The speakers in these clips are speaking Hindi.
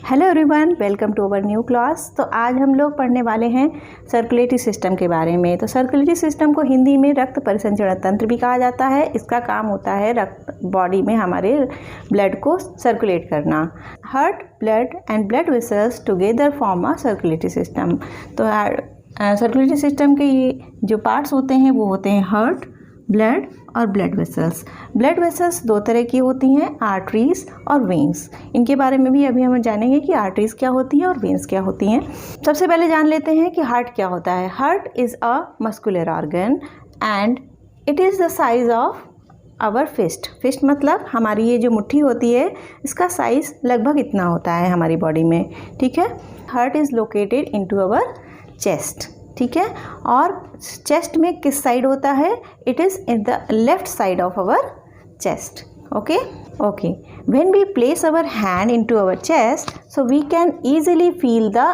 Hello everyone, welcome to our new class. तो आज हम लोग पढ़ने वाले हैं सर्कुलेटरी सिस्टम के बारे में। तो सर्कुलेटरी सिस्टम को हिंदी में रक्त परिसंचरण तंत्र भी कहा जाता है। इसका काम होता है रक्त बॉडी में हमारे ब्लड को सर्कुलेट करना। Heart, blood and blood vessels together form a circulatory system. तो सर्कुलेटरी सिस्टम के ये जो पार्ट्स होते हैं वो होते हैं हार्ट, ब्लड और ब्लड वेसल्स। ब्लड वेसल्स दो तरह की होती हैं, आर्टरीज और वेन्स। इनके बारे में भी अभी हम जानेंगे कि आर्टरीज क्या होती हैं और वेन्स क्या होती हैं। सबसे पहले जान लेते हैं कि हार्ट क्या होता है। Heart is a muscular organ and it is the size of our fist. Fist मतलब हमारी ये जो मुट्ठी होती है, इसका साइज़ लगभग इतना होता है हमारी बॉडी में। ठीक है। Heart is located into our chest. ठीक है। और चेस्ट में किस साइड होता है? It is in the left side of our chest. Okay okay. When we place our hand into our chest, so we can easily feel the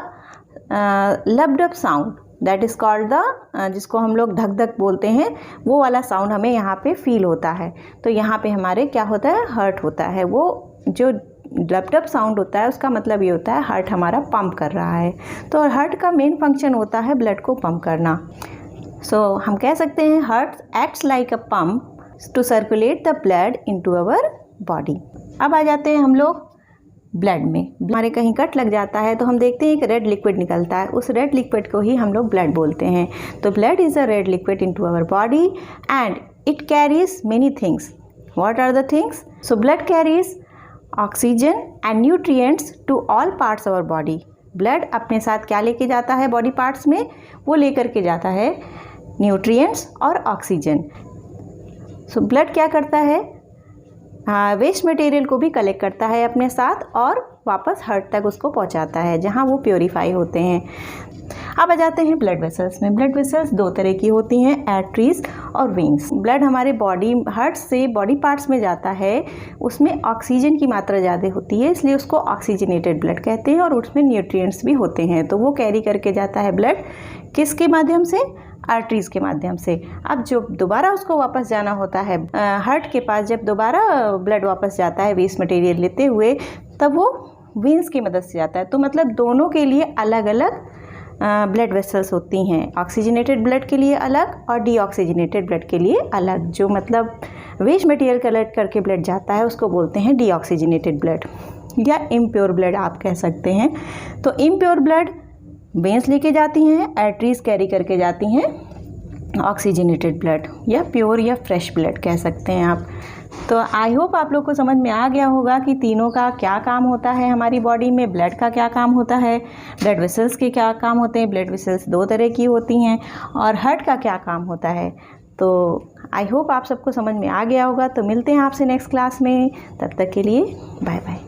lub dub sound, that is called the, जिसको हम लोग धक धक बोलते हैं, वो वाला साउंड हमें यहाँ पे फील होता है। तो यहाँ पे हमारे क्या होता है? हार्ट होता है। वो जो लैपटॉप साउंड होता है उसका मतलब ये होता है हार्ट हमारा पंप कर रहा है। तो हार्ट का मेन फंक्शन होता है ब्लड को पंप करना। सो हम कह सकते हैं heart acts like a pump to circulate the blood into our body. अब आ जाते हैं हम लोग ब्लड में। हमारे कहीं कट लग जाता है तो हम देखते हैं कि रेड लिक्विड निकलता है। उस रेड लिक्विड को ही हम लोग ब्लड बोलते हैं। तो blood is a red liquid into our body and it carries many things. What are the things? So blood carries oxygen and nutrients to all parts our body. Blood अपने साथ क्या लेके जाता है बॉडी पार्ट्स में? वो लेकर के जाता है न्यूट्रिएंट्स और ऑक्सीजन। सो ब्लड क्या करता है? वेस्ट मटेरियल को भी कलेक्ट करता है अपने साथ और वापस हार्ट तक उसको पहुंचाता है, जहां वो प्योरीफाई होते हैं। अब आ जाते हैं ब्लड वेसल्स में। ब्लड वेसल्स दो तरह की होती हैं, आर्टरीज और वेन्स। ब्लड हमारे बॉडी हार्ट से बॉडी पार्ट्स में जाता है, उसमें ऑक्सीजन की मात्रा ज़्यादा होती है, इसलिए उसको ऑक्सीजनेटेड ब्लड कहते हैं और उसमें न्यूट्रिएंट्स भी होते हैं। तो वो कैरी करके जाता है ब्लड किसके माध्यम से? आर्टरीज के माध्यम से। अब जो दोबारा उसको वापस जाना होता है हार्ट के पास, जब दोबारा ब्लड वापस जाता है वेस्ट मटेरियल लेते हुए, तब वो वेन्स की मदद से जाता है। तो मतलब दोनों के लिए अलग अलग ब्लड वेसल्स होती हैं। ऑक्सीजनेटेड ब्लड के लिए अलग और डीऑक्सीजनेटेड ब्लड के लिए अलग। जो मतलब वेस्ट मटेरियल कलेक्ट करके ब्लड जाता है उसको बोलते हैं डीऑक्सीजनेटेड ब्लड या इम्प्योर ब्लड आप कह सकते हैं। तो इम्प्योर ब्लड वेन्स लेके जाती हैं, आर्टरीज कैरी करके जाती हैं ऑक्सीजनेटेड ब्लड या प्योर या फ्रेश ब्लड कह सकते हैं आप। तो आई होप आप लोग को समझ में आ गया होगा कि तीनों का क्या काम होता है हमारी बॉडी में। ब्लड का क्या काम होता है, ब्लड वेसल्स के क्या काम होते हैं, ब्लड वेसल्स दो तरह की होती हैं, और हार्ट का क्या काम होता है। तो आई होप आप सबको समझ में आ गया होगा। तो मिलते हैं आपसे नेक्स्ट क्लास में, तब तक के लिए बाय बाय।